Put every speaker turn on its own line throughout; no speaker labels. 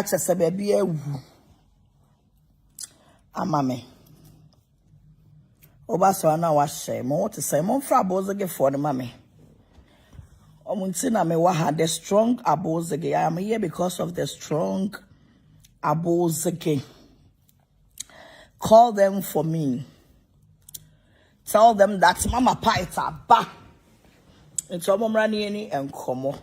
chese baby ewu amame oba so na wa hye mo what say mo fra abozege for the mame omunti na me wa ha the strong abozege. I am here because of the strong abozege. Call them for me. Tell them that mama paita ba into omomrani eni enkomo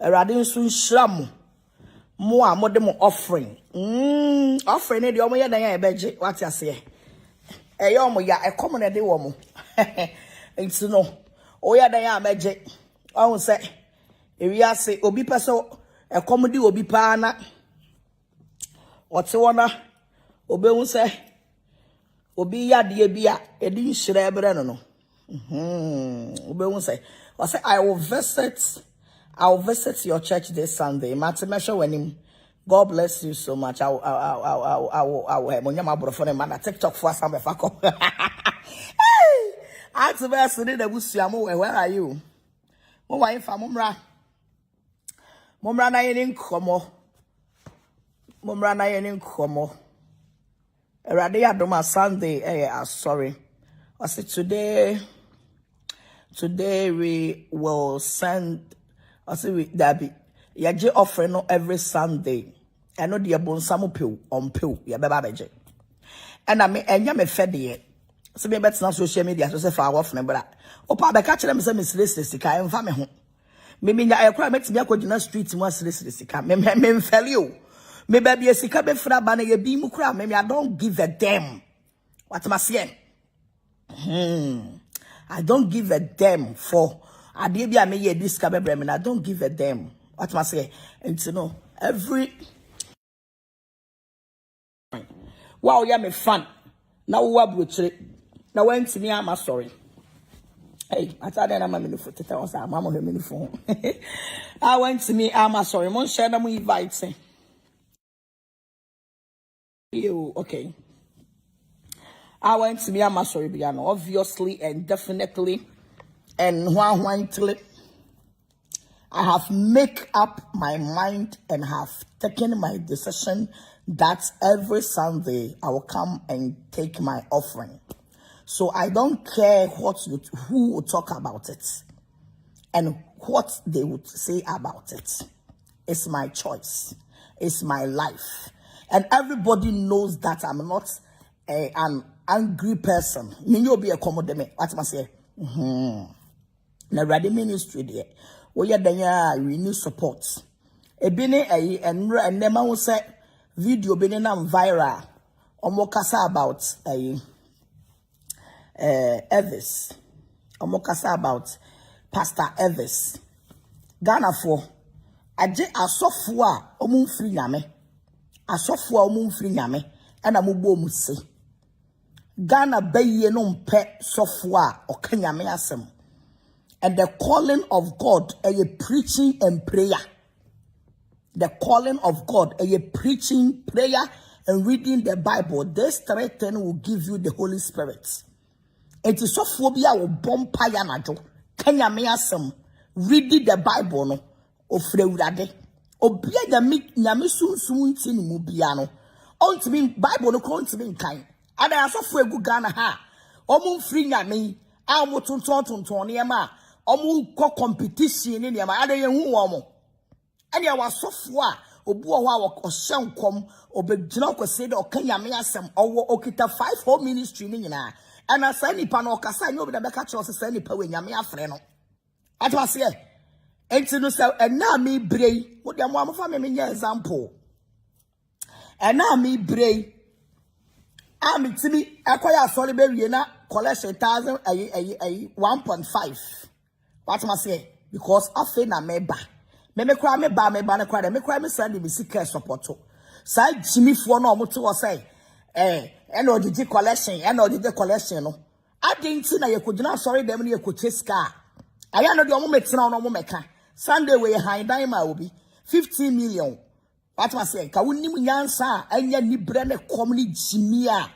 erade nso nhram mo a mo de mo offering offering e de omo ye dan ya ebeje what you say eyo omo ya ekomo na de wo mo nti no o ya dan ya meje ohun se ewi ase obi peso ekomo di obi pa na ote wona obehun se obi ya de bia edi nhire ebre no no obehun se o say I will visit your church this Sunday. Matemesha wenim. God bless you so much. I will monyama brofone man TikTok for some fako. Hey! Ask the best in the busiamo. Where are you? Mo wa infa momra. Momra na yen nkomo. Momra na yen nkomo. Erade adoma Sunday sorry. I said today we will send I say that be yaje offering no every Sunday. I know the bonsamu pill on pill ya beba beje. And I me enya me fed ye. So me bet na social media so say for offering but opa be catch them say me sika emfa me ho. Me nya ayekra metimi akogina street mu sika. Me mfeli o. Me ba bi sika be fra ba na ye bi mu kra me I don't give a damn. What am I saying? I don't give a damn for I did be a me this cabin. I don't give a damn. What must I say? And you know, every wow, yeah, me fun. Now what butchery. Now went to me, I'm sorry. Hey, I thought I'm a minute for 2,000. I'm on the minute phone. I went to me, I'm sorry. Mon share them invite. You okay? I went to me, I'm sorry, Biano. Obviously and definitely. And I have made up my mind and have taken my decision that every Sunday I will come and take my offering. So I don't care who will talk about it and what they would say about it. It's my choice. It's my life. And everybody knows that I'm not an angry person. You'll be a commodity. What must I say? Na Radi ministry there. We need support. Ebene and nema who say video bene na viral. Omo kasa about Elvis. Omo kasa about Pastor Elvis. Ghana for aje asofo a omo mfiri nyame. Asofo a omo mfiri nyame ena mo bo mu se. Ghana baye no mpe sofo a okanyame asem. And the calling of God is preaching and prayer. The calling of God is preaching, prayer, and reading the Bible. This three things will give you the Holy Spirit. It is so phobia will bomb payanajo. Kenya me asem reading the Bible no ofreurade. Obia the mi nyamisun sumunti ni mubiano. On to me Bible no count to me kind. And I so for good Ghana ha. Omun free nyami. Amu tunton yama. Omu ko competition ni yama. Ade ye hu omo. And ya was so far. Obu wa oshenkom obegyina kwese de okanya me asem owo okita 5 whole ministry ni nyina. And asa nipa no okasa nyo be da beka che osesa nipa we nyame afre no. Atwase e. Enti no se na me brei. Wo de mo amofa me nya example. Na me brei. Ami timi akoya sorry be wie na collection 1.5. What must I say? Because afe na meba. Me kra me ba na kra de me kra me send me sika support. Sa Jimmy fo na omoto wo say ena odidi collection no. Adenti na yekodina sorry dem na yekoche ska. Aya no de omo metina no omo meka. Sunday we high dan ma obi 15 million. What must I say? Ka wonim nyansa anya ni bre ne kom ni Jimmy a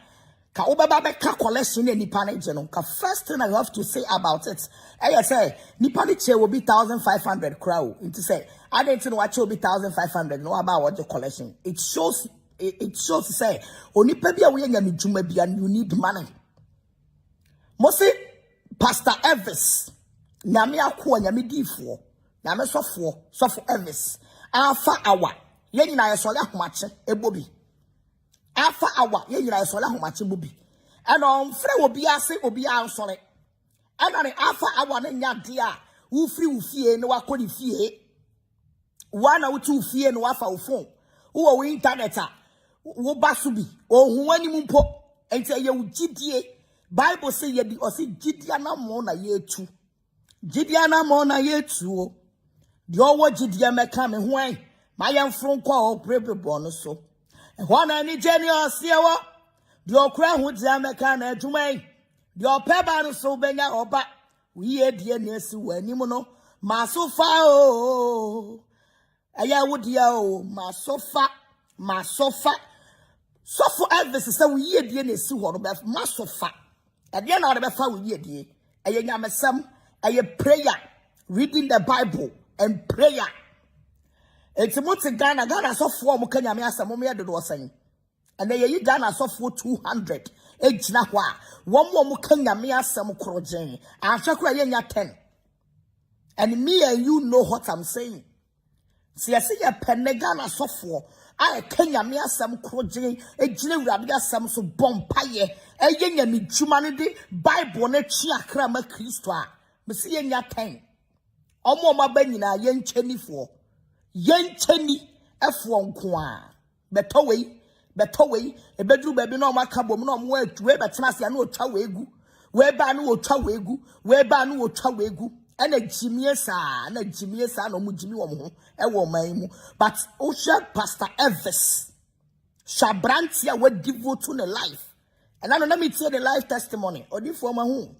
Ka obaba beka collection ni nipa ne je no. Ka first thing I have to say about it. I say nipa ne che will be 1,500 crowd. Into say I didn't know what will be 1,500. No about what the collection. It shows to say onipa bia we nyame dwuma bia you need money. Mosi Pastor Elvis nyame akwa nyame difo. Nyame sofo Elvis. Alpha hour. Ye nyina yesole ahomache ebobi. Alpha hour ye nyina yesole ahomache bobi. And on free obi ase obi ansole. And on alpha hour ne nya dia wo free wo fie ne wakodi fie. Wana wo tu fie ne wafa wo phone. Wo internet a wo basubi ohun animu mpo enti ye wo gidie. Bible say ye di osi gidia na mo na ye tu. Gidia na mo na ye tu. The owo gidia meka me ho an ma ye mfron kwa o prebebo no so. E ho na ni genius ye wo. The okra ho dia meka na adwuman. The opeba no so benya oba. We die na si wanimu no. Masofa o. Aya wo dia o masofa. So for Elvis say we ye die na si ho no be masofa. And then I never found ye die. Aya nyamesam, aya prayer, reading the Bible and prayer. It's a month Ghana so for Mukanya Miasa Momia do saying. And then you Ghana so for 200. Age na wa. One more Mukanya Miasa Mukrojen. I chakra yenya 10. And me and you know what I'm saying. See, I see a penegana so for. I Kenya me some crossing a general some so bompaye a young me humanity Bible ne chia crama Christua. Messia ya 10. Omo ma benina yen chenny for yen chenny F1 kwa. Betoway, a bedroom baby no macabum no more to where but Nasia no chawegu, whereby no chawegu, whereby no chawegu. And a Jimiesa no Mujimi woman, a woman, but Osha Pastor Elvis Shabrantia would devote to the life. And I don't let me tell the life testimony or the former home.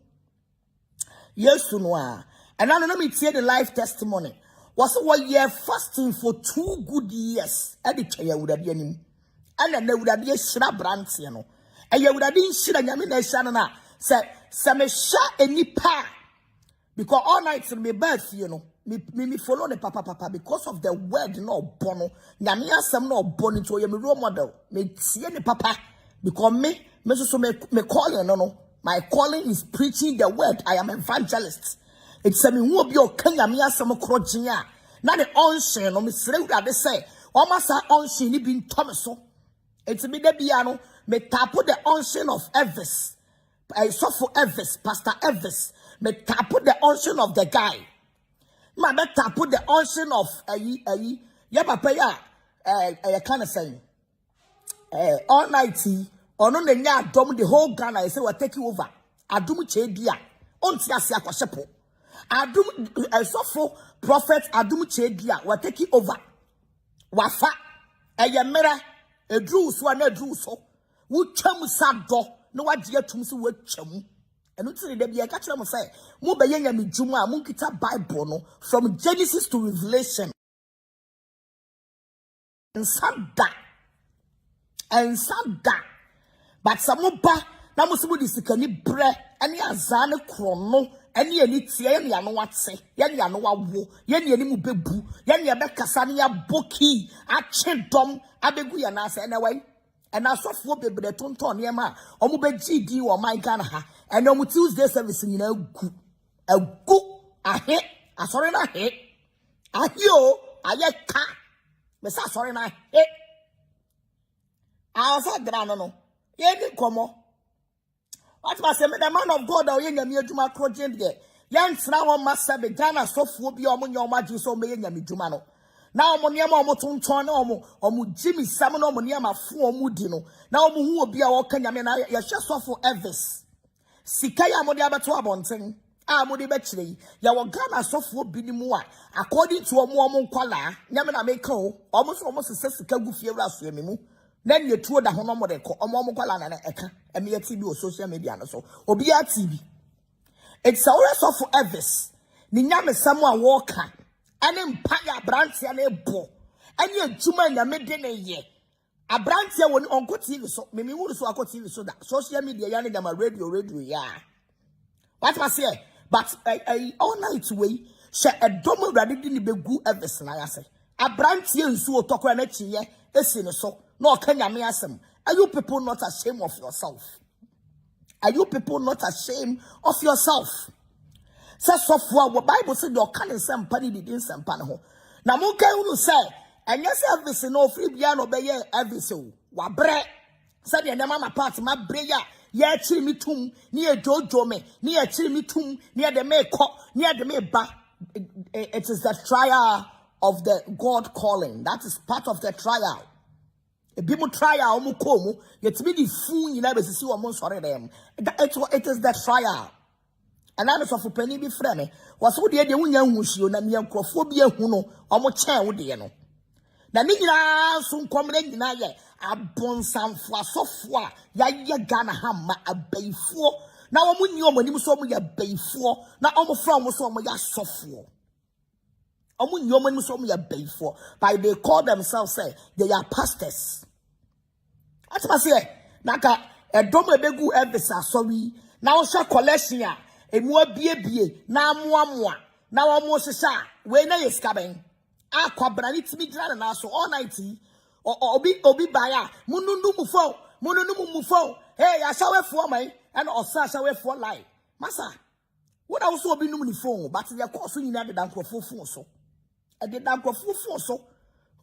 Yes, to noir. And I don't let me tell the life testimony. Was 1 year fasting for 2 good years. At the chair would have been. And then there would have been a Shabrantiano. And you would have been shit and Yamina Shanana said, Samesha any pa. Because all night will be bad for you know. Me follow the papa because of the word no bono. Nyamia some no bono to your role model. Me see any papa because me so me calling no. My calling is preaching the word. I am evangelist. It's a me who be your Nyamia some crotchia. Not the onsen no me slave that they say. Almost a onsen ni bin Thomaso. It's me the piano. Me tapo the onsen of Elvis. I saw for Elvis, Pastor Elvis. Me tapo the unction of the guy. Ma me tapo the unction of ya papa ya kind of saying all nighty ono ne nya dom the whole Ghana I say we take you over. Adum che dia. Onti ase akwasepo. Adum sofo prophet adum che dia we take you over. Wafa eyemera edru so na edru so. Wo twam sado no wagye atum so wo twam. And until the day I catch them say, Muba Yami Juma, Munkita Bible, from Genesis to Revelation. And Sanda. But Samuba, Namusubu is the canny bread, and Yazana chrono, and Yanni Tian, what say, Yan Yanoa wo, Yan Yanimu Bebu, Yan Yabekasania Boki, Achendom, Abeguyanas, anyway. And I saw 4 baby the tonton yama, or Mube GD or my Ghana. And on Tuesday service, you know, a good, I hate, I sorry, I hate, I hear, I yet cat, but sorry, I hate. I was a grano, ye did come. What must say, the man of God, or in the mere Juma project yet? Yan Snaw must have Ghana so for be on your margin so may me Jumano. Now Moniama Moton or Jimmy Salmon or Moniama for Mudino. Now who will be our Kanyamina, ya just for Elvis. Sikaya Modiaba to a bonting. Ah, Modi Betchley, Yawagana software Bidimua, according to a Mormon Quala, Yamana Mako, almost a Sessica Gufira Swimimu. Then you tour the Honomode or Mormon Quala and Eka, and me a TV or social media and so, or be a TV. It's always for Elvis. Ninyame Samoa Walker. And empire branch and a bo. And your Juma in the midday ye. Abrantia won onko TV so me wuru so akọ TV so that social media ya dem radio ya. What must say? But all night way she edom urade di ni begu Elvis na ya say. Abrantia nsu otokwa na chiye esi ne so na okanyame asem. Are you people not ashamed of yourself? Are you people not ashamed of yourself? Say so for Bible say your can sempa ni didn't sempa ne ho. Na mo kan unu say and yes, Elvis no free piano be ye Elvis o. Wa bre. Said the mama part ma bre ya. Ye chiri mi tum, ni e jojo me, ni e chiri mi tum, ni e de me ko, ni e de me ba. It is the trial of the God calling. That is part of the trial. A bimu trial omu komu, yet me di fu nyina be sisi wo mo sore dem. It is the trial. And that is of penny be frame. Was wo de wunya huhio na me nkrofo bi ehu no, omo chen wo de no. Na ni nyina so nkomre nyina ye abonsamfo asofo a ya ye Ghana ha ma abaifo na omo nyi omo nim so omo ya abaifo na omo fra omo so omo ya asofo omo nyi omo nim so omo ya abaifo by they call themselves say they are pastors. Atma say naka edom ebegu Elvis asori na wo hwe collection a emu abiebie na amoamoa na omo sesa we na yeskaben akwabra ni timi gira na so all night obi baya munundu mu phone hey asawe for mai and osa asawe for lie masa what also obi num ni phone but the course nyina de dankrofo phone so e de dankrofo phone so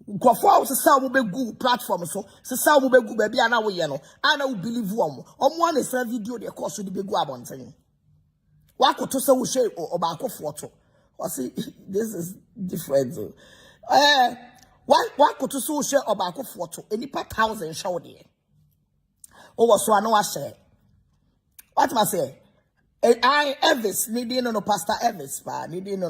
nkofo a sesa wo begu platform so sesa wo begu ba bia na wo ye no ana wo believe wo omo na sa video de course de begu abonten wakoto se wo she oba akofo to see this is different. What could to so share about photo any per 1,000 show there? Oh, was so I know I say. What must say? I Elvis, needing no Pastor Elvis, needing no.